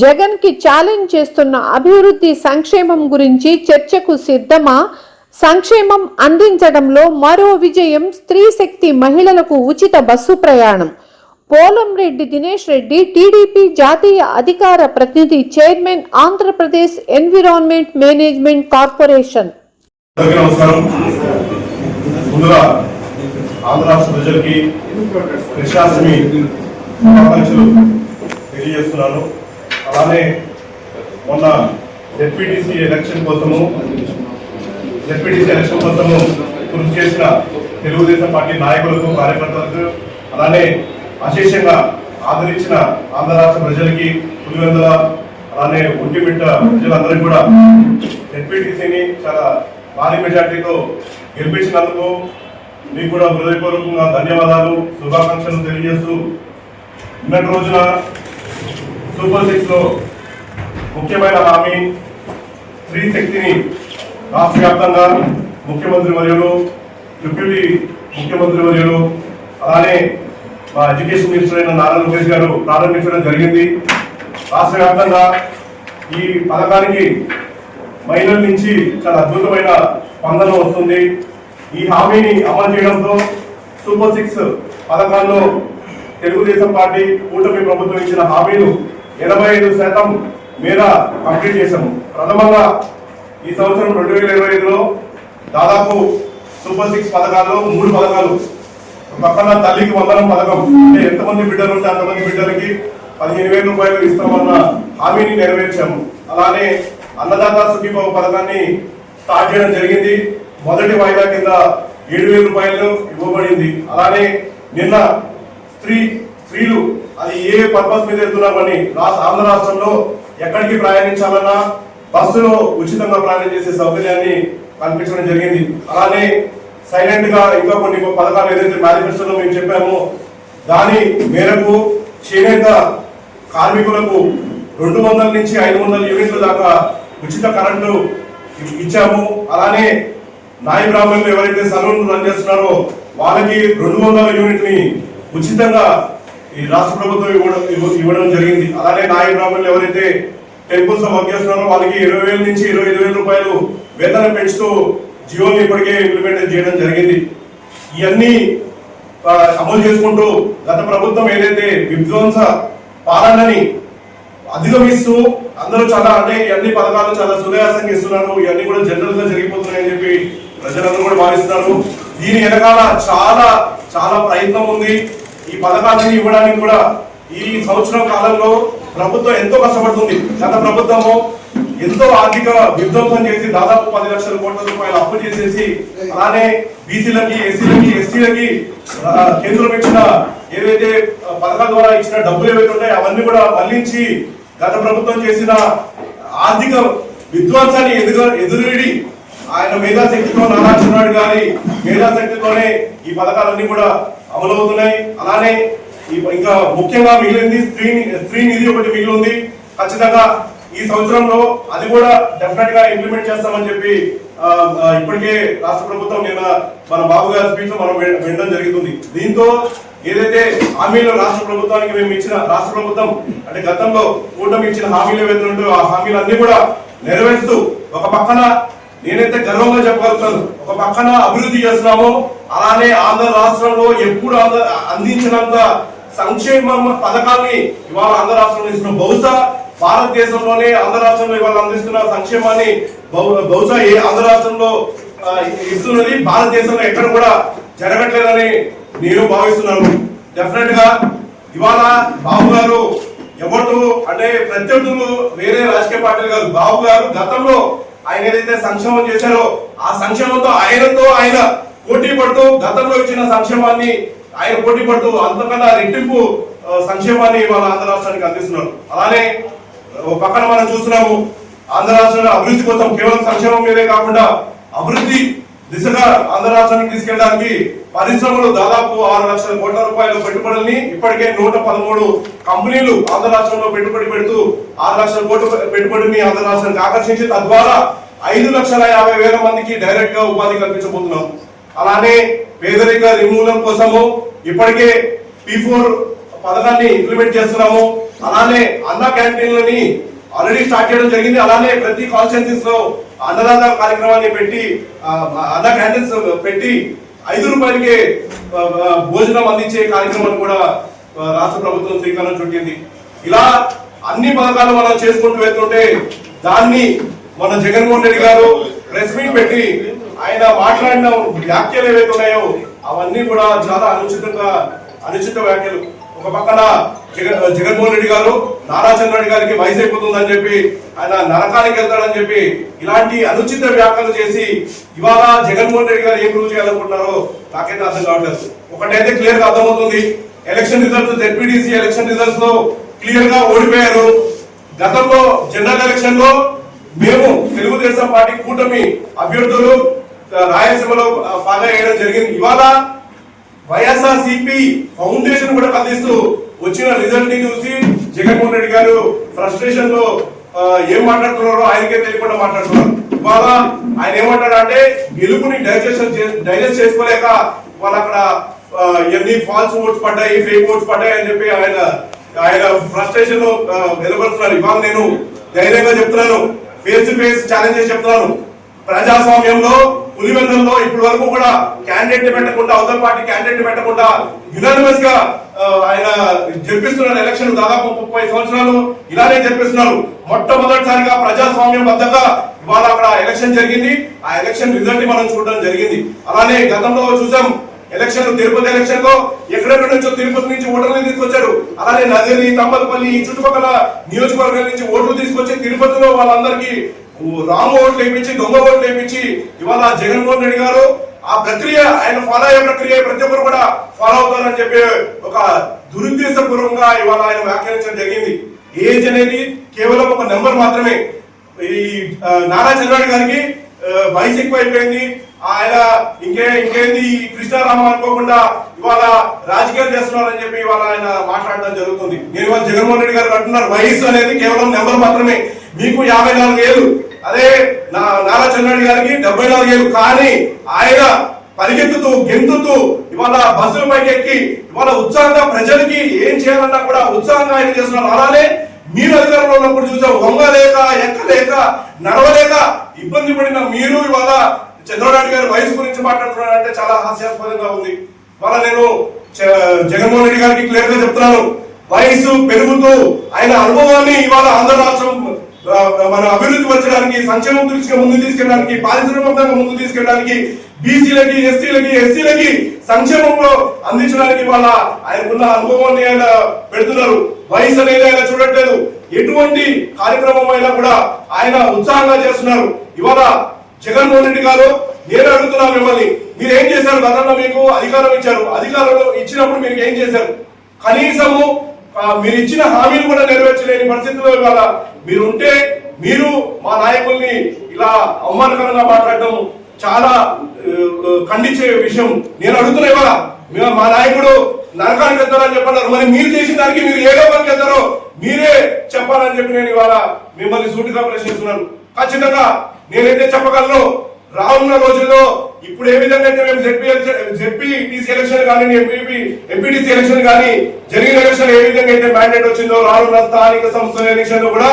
జగన్ కి ఛాలెంజ్ చేస్తున్న అభివృద్ధి సంక్షేమం గురించి చర్చకు సిద్ధమా? సంక్షేమం అందించడంలో మరో విజయం స్త్రీ శక్తి మహిళలకు ఉచిత బస్సు ప్రయాణం. పోలంరెడ్డి దినేష్ రెడ్డి, టీడీపీ జాతీయ అధికార ప్రతినిధి, chairman, Andhra Pradesh environment management corporation. అలానే మొన్న జెడ్పీటీసీ ఎలక్షన్ కోసము కృషి చేసిన తెలుగుదేశం పార్టీ నాయకులకు, కార్యకర్తలకు, అలానే అశేషంగా ఆదరించిన ఆంధ్ర రాష్ట్ర ప్రజలకి, పులివెందుల అలానే ఒంటిమిట్ట ప్రజలందరికీ కూడా జెడ్పీటీసీని చాలా భారీ మెజార్టీతో గెలిపించినందుకు మీకు కూడా హృదయపూర్వకంగా ధన్యవాదాలు, శుభాకాంక్షలు తెలియజేస్తూ, నిన్నటి రోజున సూపర్ 6 లో ముఖ్యమైన హామీ స్త్రీ శక్తిని రాష్ట్ర వ్యాప్తంగా ముఖ్యమంత్రి వర్యులు, డిప్యూటీ ముఖ్యమంత్రి వర్యులు, అలానే మా ఎడ్యుకేషన్ మినిస్టర్ అయిన నారా లోకేష్ గారు ప్రారంభించడం జరిగింది. రాష్ట్ర వ్యాప్తంగా ఈ పథకానికి మహిళల నుంచి చాలా అద్భుతమైన స్పందన వస్తుంది. ఈ హామీని అమలు చేయడంతో సూపర్ 6 పథకాల్లో తెలుగుదేశం పార్టీ కూటమి ప్రభుత్వం ఇచ్చిన హామీలు 85% మేర కంప్లీట్ చేశాము. ప్రథమంగా ఈ సంవత్సరం 2025లో దాదాపు సూపర్ 6 పథకాల్లో 3 పథకాలు, పక్కన తల్లికి వందనం పథకం, అంటే ఎంతమంది బిడ్డలు ఉంటే అంతమంది బిడ్డలకి 15,000 రూపాయలు ఇస్తామన్న హామీని నెరవేర్చాము. అలానే అన్నదాత సుఖీభవ పథకాన్ని స్టార్ట్ చేయడం జరిగింది. మొదటి వాయిదా కింద 7,000 రూపాయలు ఇవ్వబడింది. అలానే నిన్న స్త్రీలు అది ఏ పర్పస్ మీద వెళ్తున్నామని ఆంధ్ర రాష్ట్రంలో ఎక్కడికి ప్రయాణించాలన్నా బస్సులో ఉచితంగా ప్రయాణం చేసే సౌకర్యాన్ని కల్పించడం జరిగింది. అలానే సైలెంట్ గా ఇంకా కొన్ని పథకాలు ఏదైతే మేనిఫెస్టోలో మేము చెప్పామో దాని మేరకు చేనేత కార్మికులకు 200 నుంచి 500 యూనిట్ల దాకా ఉచిత కరెంటు ఇచ్చాము. అలానే నాయ బ్రాహ్మణులు ఎవరైతే సలూన్ రన్ చేస్తున్నారో వాళ్ళకి 200 యూనిట్ని ఉచితంగా ఈ రాష్ట్ర ప్రభుత్వం ఇవ్వడం జరిగింది. అలానే నాయ బ్రాహ్మణులు ఎవరైతే టెంపుల్స్ లో వర్క్ చేస్తున్నారో వాళ్ళకి 20,000 నుంచి 25,000 రూపాయలు వేతనం పెంచుతూ జియోని ఇప్పటికే ఇంప్లిమెంట్ చేయడం జరిగింది. ఇవన్నీ అమలు చేసుకుంటూ గత ప్రభుత్వం ఏదైతే విధ్వంస పాలనని అధిగమిస్తూ అందరూ చాలా అంటే ఇవన్నీ పథకాలు చాలా సునాయాసంగా ఇస్తున్నారు, ఇవన్నీ కూడా జనరల్ గా జరిగిపోతున్నాయని చెప్పి ప్రజలందరూ కూడా భావిస్తున్నారు. దీని వెనకాల చాలా చాలా ప్రయత్నం ఉంది. ఈ పథకాన్ని ఇవ్వడానికి కూడా ఈ సంవత్సరం కాలంలో ప్రభుత్వం ఎంతో కష్టపడుతుంది. గత ప్రభుత్వము ఎంతో ఆర్థిక విధ్వంసం చేసి దాదాపు 10 లక్షల కోట్ల రూపాయలు అప్పు చేసేసి, అలానే బీసీలకి, ఎస్సీలకి, ఎస్టీలకి కేంద్రం ఇచ్చిన ఏదైతే పథకాల ద్వారా ఇచ్చిన డబ్బులు ఏవైతే ఉంటాయో అవన్నీ కూడా మళ్లించి గత ప్రభుత్వం చేసిన ఆర్థిక విధ్వంసాన్ని ఎదురుడి ఆయన మేధాశక్తితో, నారాయణ గారి మేధాశక్తితోనే ఈ పథకాలన్నీ కూడా అమలవుతున్నాయి. అలానే ఇంకా ముఖ్యంగా మిగిలింది స్త్రీ నిధి ఒకటి మిగిలి ఉంది. ఖచ్చితంగా ఈ సంవత్సరంలో అది కూడా డెఫినెట్ గా ఇంప్లిమెంట్ చేస్తామని చెప్పి ఇప్పటికే రాష్ట్ర ప్రభుత్వం నిన్న మన బాబు గారి స్పీచ్ లో మనం వినడం జరుగుతుంది. దీంతో ఏదైతే హామీలు రాష్ట్ర ప్రభుత్వానికి మేము ఇచ్చిన, రాష్ట్ర ప్రభుత్వం అంటే గతంలో కూటమి ఇచ్చిన హామీలు ఏవైతే ఉంటాయో ఆ హామీలన్నీ కూడా నెరవేరుస్తూ ఒక పక్కన నేనైతే గర్వంగా చెప్పగలుగుతాను, ఒక పక్కన అభివృద్ధి చేస్తున్నాము, అలానే ఆంధ్ర రాష్ట్రంలో ఎప్పుడు అందించినంత సంక్షేమ పథకాన్ని ఇవాళ ఆంధ్ర రాష్ట్రంలో ఇస్తున్నాం. బహుశా భారతదేశంలోనే ఆంధ్ర రాష్ట్రంలో ఇవాళ అందిస్తున్న సంక్షేమాన్ని బహుశా ఏ ఆంధ్ర రాష్ట్రంలో ఇస్తున్నది భారతదేశంలో ఎక్కడ కూడా జరగట్లేదని నేను భావిస్తున్నాను. డెఫినెట్ గా ఇవాళ బాబు గారు ఎవరు అంటే ప్రత్యర్థులు వేరే రాజకీయ పార్టీలు కాదు. బాబు గారు గతంలో ఆయన ఏదైతే సంక్షేమం చేశారో ఆ సంక్షేమంతో ఆయన పోటీ పడుతూ గతంలో ఇచ్చిన సంక్షేమాన్ని ఆయన పోటీ పడుతూ అంతకన్నా రెట్టింపు సంక్షేమాన్ని ఇవాళ ఆంధ్ర రాష్ట్రానికి అందిస్తున్నారు. అలానే పక్కన మనం చూస్తున్నాము ఆంధ్ర రాష్ట్రంలో అభివృద్ధి కోసం కేవలం సంక్షేమం మీదే కాకుండా అభివృద్ధి దిశగా ఆంధ్ర రాష్ట్రానికి తీసుకెళ్ళడానికి పరిశ్రమలు దాదాపు 6 లక్షల కోట్ల రూపాయల పెట్టుబడుల్ని ఇప్పటికే 113 కంపెనీలు ఆంధ్ర రాష్ట్రంలో పెట్టుబడి పెడుతూ 6 లక్షల కోట్ల పెట్టుబడిని ఆంధ్ర రాష్ట్రానికి ఆకర్షించి తద్వారా 5,50,000 మందికి డైరెక్ట్ గా ఉపాధి కల్పించబోతున్నాం. అలానే పేదరిక నిర్మూలన కోసము ఇప్పటికే P4 పథకాన్ని ఇంప్లిమెంట్ చేస్తున్నాము. అలానే అన్న క్యాంటీన్లని ఆల్రెడీ స్టార్ట్ చేయడం జరిగింది. అలానే ప్రతి కాన్స్టిట్యున్సీస్ లో అన్నదాత కార్యక్రమాన్ని పెట్టి అన్న క్యాంటీన్స్ పెట్టి 5 రూపాయలకే భోజనం అందించే కార్యక్రమాన్ని కూడా రాష్ట్ర ప్రభుత్వం శ్రీకారం చుట్టింది. ఇలా అన్ని పథకాలు మనం చేసుకుంటూ వెళ్తుంటే దాన్ని మన జగన్మోహన్ రెడ్డి గారు ప్రెస్ మీట్ పెట్టి ఆయన మాట్లాడిన వ్యాఖ్యలు ఏవైతే ఉన్నాయో అవన్నీ కూడా చాలా అనుచిత వ్యాఖ్యలు. ఒక పక్కన జగన్మోహన్ రెడ్డి గారు నారా చంద్రరెడ్డి గారికి వయసు అయిపోతుందని చెప్పి ఆయన నరకానికి వెళ్తాడని చెప్పి ఇలాంటి అనుచిత వ్యాఖ్యలు చేసి ఇవాళ జగన్మోహన్ రెడ్డి గారు ఏం ప్రూవ్ చేయాలనుకుంటున్నారో నాకైతే అర్థం కావట్లేదు. ఒకటైతే క్లియర్ గా అర్థమవుతుంది, election results ZPTC election results లో క్లియర్ గా ఓడిపోయారు. గతంలో జనరల్ ఎలక్షన్ లో మేము తెలుగుదేశం పార్టీ కూటమి అభ్యర్థులు రాయలసీమలో బాగా వేయడం జరిగింది. ఇవాళ వైఎస్ఆర్సీపీ ఫౌండేషన్ కూడా కదిలిస్తూ వచ్చిన రిజల్ట్ ని చూసి జగన్మోహన్ రెడ్డి గారు ఫ్రస్ట్రేషన్ లో ఏం మాట్లాడుతున్నారో ఆయనకే తెలియకుండా మాట్లాడుతున్నారు. ఇవాళ ఆయన ఏమంటాడంటే గెలుపుని డైజెస్ట్ చేసుకోలేక వాళ్ళ అక్కడ ఎన్ని ఫాల్స్ ఓట్స్ పడ్డాయి, ఫేక్ ఓట్స్ పడ్డాయి అని చెప్పి ఆయన ఫ్రస్ట్రేషన్ లో వెలువడుతున్నారు. ఇవాళ నేను ధైర్యంగా చెప్తున్నాను, ఫేస్ టు ఫేస్ ఛాలెంజ్ చేసి చెప్తున్నాను, ప్రజాస్వామ్యంలో పులివెందుల్లో ఇప్పటి వరకు కూడా క్యాండిడేట్ పెట్టకుండా అవతల పార్టీ క్యాండిడేట్ పెట్టకుండా యునానిమస్ గా ఆయన జరిపిస్తున్నారు ఎలక్షన్. దాదాపు 30 సంవత్సరాలు ఇలానే జరిపిస్తున్నారు. మొట్టమొదటిసారిగా ప్రజాస్వామ్యం బద్దగా ఇవాళ అక్కడ ఎలక్షన్ జరిగింది. ఆ ఎలక్షన్ రిజల్ట్ ని మనం చూడడం జరిగింది. అలానే గతంలో చూసాం ఎలక్షన్, తిరుపతి ఎలక్షన్ లో ఎక్కడెక్కడ నుంచో తిరుపతి నుంచి ఓటర్లు తీసుకొచ్చారు. అలానే నగరి, తంబలపల్లి ఈ చుట్టుపక్కల నియోజకవర్గాల నుంచి ఓట్లు తీసుకొచ్చి తిరుపతిలో వాళ్ళందరికీ రాంగ్ ఓట్లు వేయించి, దొంగ ఓట్లు వేయించి ఇవాళ జగన్మోహన్ రెడ్డి గారు ఆ ప్రక్రియ ఆయన ఫాలో అయ్యే ప్రక్రియ ప్రతి ఒక్కరు కూడా ఫాలో అవుతారని చెప్పి ఒక దురుద్దేశపూర్వకంగా ఇవాళ ఆయన వ్యాఖ్యానించడం జరిగింది. ఏజ్ అనేది కేవలం ఒక నెంబర్ మాత్రమే. ఈ నారా చంద్రబాబు గారికి వయసు ఎక్కువ అయిపోయింది, ఆయన ఇంకేంది కృష్ణారామ అనుకోకుండా ఇవాళ రాజకీయాలు చేస్తున్నారని చెప్పి ఇవాళ ఆయన మాట్లాడడం జరుగుతుంది. నేను ఇవాళ జగన్మోహన్ రెడ్డి గారు అంటున్నారు వయసు అనేది కేవలం నెంబర్ మాత్రమే. మీకు 54 ఏళ్ళు, అదే నారా చంద్రబాబు గారికి 74 ఏళ్ళు. కానీ ఆయన పరిగెత్తుతూ గెంతుతూ ఇవాళ బస్సుల పైకి ఎక్కి ఇవాళ ఉత్సాహంగా ప్రజలకి ఏం చేయాలన్నా కూడా ఉత్సాహంగా ఆయన చేస్తున్నారు. అలానే మీరు అధికారంలో ఉన్నప్పుడు చూసాం, వంగలేక ఎక్కలేక నడవలేక ఇబ్బంది పడిన మీరు ఇవాళ చంద్రబాబు గారి వయసు గురించి మాట్లాడుతున్నారంటే చాలా హాస్యాస్పదంగా ఉంది. ఇవాళ నేను జగన్మోహన్ రెడ్డి గారికి క్లియర్ గా చెప్తున్నాను, వయసు పెరుగుతూ ఆయన అనుభవాన్ని ఇవాళ ఆంధ్ర రాష్ట్రం మన అభివృద్ధి పరచడానికి, సంక్షేమం దృష్టిగా ముందు తీసుకెళ్ళడానికి, పారిశ్రామికంగా ముందు తీసుకెళ్ళడానికి, బీసీలకి, ఎస్టీలకి, ఎస్సీలకి సంక్షేమంలో అందించడానికి ఇవాళ ఆయనకున్న అనుభవాన్ని ఆయన పెడుతున్నారు. వయసు అనేది ఆయన చూడట్లేదు. ఎటువంటి కార్యక్రమం అయినా కూడా ఆయన ఉత్సాహంగా చేస్తున్నారు. ఇవాళ జగన్మోహన్ రెడ్డి గారు నేను అడుగుతున్నాను మిమ్మల్ని, మీరు ఏం చేశారు? గతంలో మీకు అధికారం ఇచ్చారు, అధికారంలో ఇచ్చినప్పుడు మీరు ఏం చేశారు? కనీసము మీరు ఇచ్చిన హామీలు కూడా నెరవేర్చలేని పరిస్థితుల్లో ఇవాళ మీరుంటే మీరు మా నాయకుల్ని ఇలా అవమానకరంగా మాట్లాడటం చాలా ఖండించే విషయం. నేను అడుగుతున్నా, ఇవాళ మా నాయకుడు నరకానికి వెళ్తారని చెప్పన్నారు, మరి మీరు చేసిన దానికి మీరు ఏ లోకానికి వెళ్తారో మీరే చెప్పాలని చెప్పి నేను ఇవాళ మిమ్మల్ని సూటిగా ప్రశ్నిస్తున్నాను. ఖచ్చితంగా నేనైతే చెప్పగలను, రానున్న రోజుల్లో ఇప్పుడు ఏ విధంగా అయితే మేము జెడ్పీటీసీ ఎలక్షన్ కానీ ఎంపీటీసీ ఎలక్షన్ కానీ జరిగిన ఎలక్షన్ ఏ విధంగా అయితే మ్యాండేట్ వచ్చిందో, రానున్న స్థానిక సంస్థల ఎలక్షన్ లో కూడా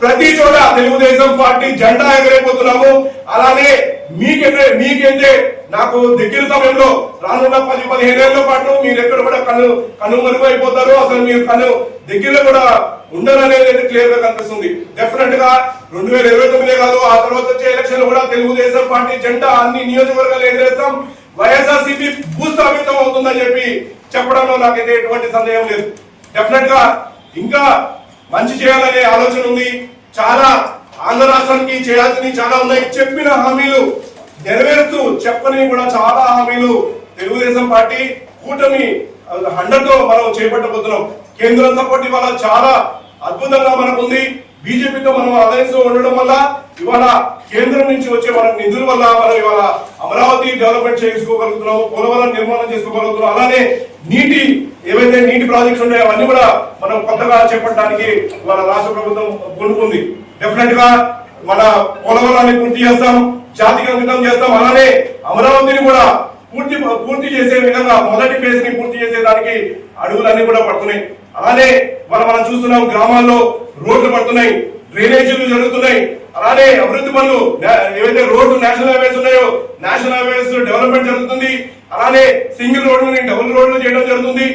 ప్రతి చోట తెలుగుదేశం పార్టీ జెండా ఎగరైపోతున్నాము. అలానే మీకైతే నాకు దగ్గర సమయంలో రానున్న 10-15 ఏళ్ల పాటు మీరు ఎక్కడ కూడా కనుమరుగు అయిపోతారు. అసలు మీరు దగ్గరలో కూడా ఉండరనేది అయితే క్లియర్ గా కనిపిస్తుంది. డెఫినెట్ గా 2029 కాదు, ఆ తర్వాత వచ్చే ఎలక్షన్ కూడా తెలుగుదేశం పార్టీ జెండా అన్ని నియోజకవర్గాలు ఎగరేస్తాం, వైఎస్ఆర్సీపీ భూస్థాపితం అవుతుందని చెప్పి చెప్పడంలో నాకైతే ఎటువంటి సందేహం లేదు. డెఫినెట్ గా ఇంకా మంచి చేయాలనే ఆలోచన ఉంది. చాలా ఆంధ్ర రాష్ట్రానికి చేయాల్సినవి చాలా ఉన్నాయి. చెప్పిన హామీలు నెరవేరుస్తూ చెప్పని కూడా చాలా హామీలు తెలుగుదేశం పార్టీ కూటమి 100తో మనం చేపట్టబోతున్నాం. కేంద్రం సపోర్ట్ ఇవాళ చాలా అద్భుతంగా మనకు ఉంది. బీజేపీతో మనం అలయన్స్ లో ఉండడం వల్ల ఇవాళ కేంద్రం నుంచి వచ్చే మన నిధుల వల్ల మనం ఇవాళ అమరావతి డెవలప్మెంట్ చేసుకోగలుగుతున్నాము, పోలవరం నిర్మాణం చేసుకోగలుగుతున్నాం. అలానే ఏవైతే నీటి ప్రాజెక్ట్స్ ఉన్నాయో అవన్నీ కూడా మనం కొత్తగా చేపట్టడానికి ఇవాళ రాష్ట్ర ప్రభుత్వం పూనుకుంది. డెఫినెట్ గా మన పోలవరాన్ని పూర్తి చేస్తాం, జాతికి అంకితం చేస్తాం. అలానే అమరావతిని కూడా పూర్తి చేసే విధంగా మొదటి ఫేజ్ ని పూర్తి చేసేదానికి అడుగులన్నీ కూడా పడుతున్నాయి. అలానే మనం చూస్తున్నాం గ్రామాల్లో రోడ్లు పడుతున్నాయి, డ్రైనేజీలు జరుగుతున్నాయి. అలానే అభివృద్ధి పనులు ఏవైతే రోడ్లు నేషనల్ హైవేస్ ఉన్నాయో నేషనల్ హైవేస్ డెవలప్మెంట్ జరుగుతుంది. అలానే సింగిల్ రోడ్లని డబుల్ రోడ్లు చేయడం జరుగుతుంది.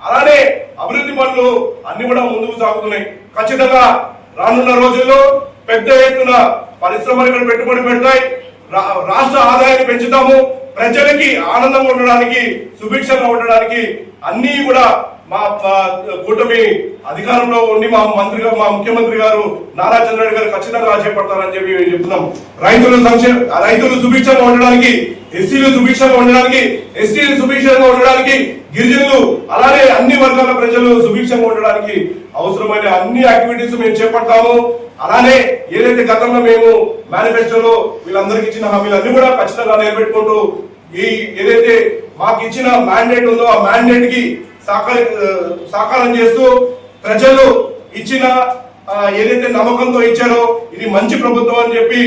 అలానే అభివృద్ధి పనులు అన్ని కూడా ముందుకు సాగుతున్నాయి. ఖచ్చితంగా రానున్న రోజుల్లో పెద్ద ఎత్తున పరిశ్రమలు ఇక్కడ పెట్టుబడి పెడతాయి. రాష్ట్ర ఆదాయాన్ని పెంచుతాము. ప్రజలకి ఆనందంగా ఉండడానికి, సుభిక్షంగా ఉండడానికి అన్ని కూడా మా కూటమి అధికారంలో ఉండి మా ముఖ్యమంత్రి గారు నారా చంద్రబాబు గారు ఖచ్చితంగా చేపడతారని చెప్పి చెప్తున్నాం. రైతులు సుభిక్షంగా ఉండడానికి, ఎస్సీలు సుభిక్షంగా ఉండడానికి, ఎస్టీలు సుభిక్షంగా ఉండడానికి, గిరిజనులు అలానే అన్ని వర్గాల ప్రజలు సుభిక్షంగా ఉండడానికి అవసరమైన అన్ని యాక్టివిటీస్ మేము చేపడతాము. అలానే ఏదైతే గతంలో మేము మేనిఫెస్టోలో వీళ్ళందరికీ ఇచ్చిన హామీలన్నీ కూడా ఖచ్చితంగా నిలబెట్టుకుంటూ ఈ ఏదైతే మాకు ఇచ్చిన మ్యాండేట్ ఉందో ఆ మ్యాండేట్ కి సాకారం చేస్తూ ప్రజలు ఇచ్చిన ఏదైతే నమ్మకంతో ఇచ్చారో ఇది మంచి ప్రభుత్వం అని చెప్పి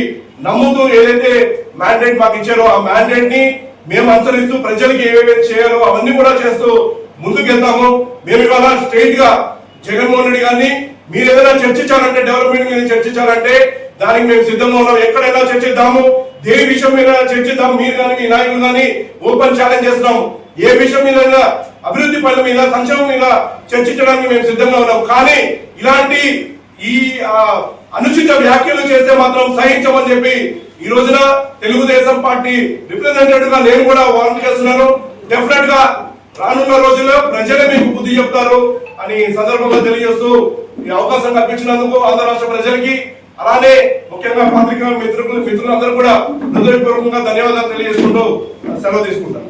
నమ్ముతూ ఏదైతే మ్యాండేట్ మాకు ఇచ్చారో ఆ మ్యాండేట్ ని మేము అనుసరిస్తూ ప్రజలకి ఏవైతే చేయాలో అవన్నీ కూడా చేస్తూ ముందుకెళ్తాము. మేము ఇవాళ స్ట్రైట్ గా జగన్మోహన్ రెడ్డి గారిని మీరు ఏదైనా చర్చించాలంటే, డెవలప్మెంట్ మీద చర్చించాలంటే దానికి మేము సిద్ధంగా ఉన్నాం. ఎక్కడైనా చర్చిద్దాము, దేని విషయం మీద చర్చిద్దాం. మీరు కానీ మీ నాయకులు కానీ ఓపెన్ ఛాలెంజ్ చేస్తున్నాం. ఏ విషయం మీద, అభివృద్ధి పనుల మీద, సంక్షేమం మీద చర్చించడానికి మేము సిద్ధంగా ఉన్నాం. కానీ ఇలాంటి ఈ అనుచిత వ్యాఖ్యలు చేస్తే మాత్రం సహించమని చెప్పి ఈ రోజున తెలుగుదేశం పార్టీ రిప్రజెంటేటివ్ గా నేను కూడా వార్న్ చేస్తున్నాను. డెఫినెట్ గా రానున్న రోజుల్లో ప్రజలే మీకు బుద్ధి చెప్తారు అని సందర్భంగా తెలియజేస్తూ ఈ అవకాశం కల్పించినందుకు ఆంధ్ర రాష్ట్ర ప్రజలకి అలానే ముఖ్యంగా పత్రికా మిత్రులందరూ కూడా హృదయపూర్వకంగా ధన్యవాదాలు తెలియజేసుకుంటూ సెలవు తీసుకుంటాను.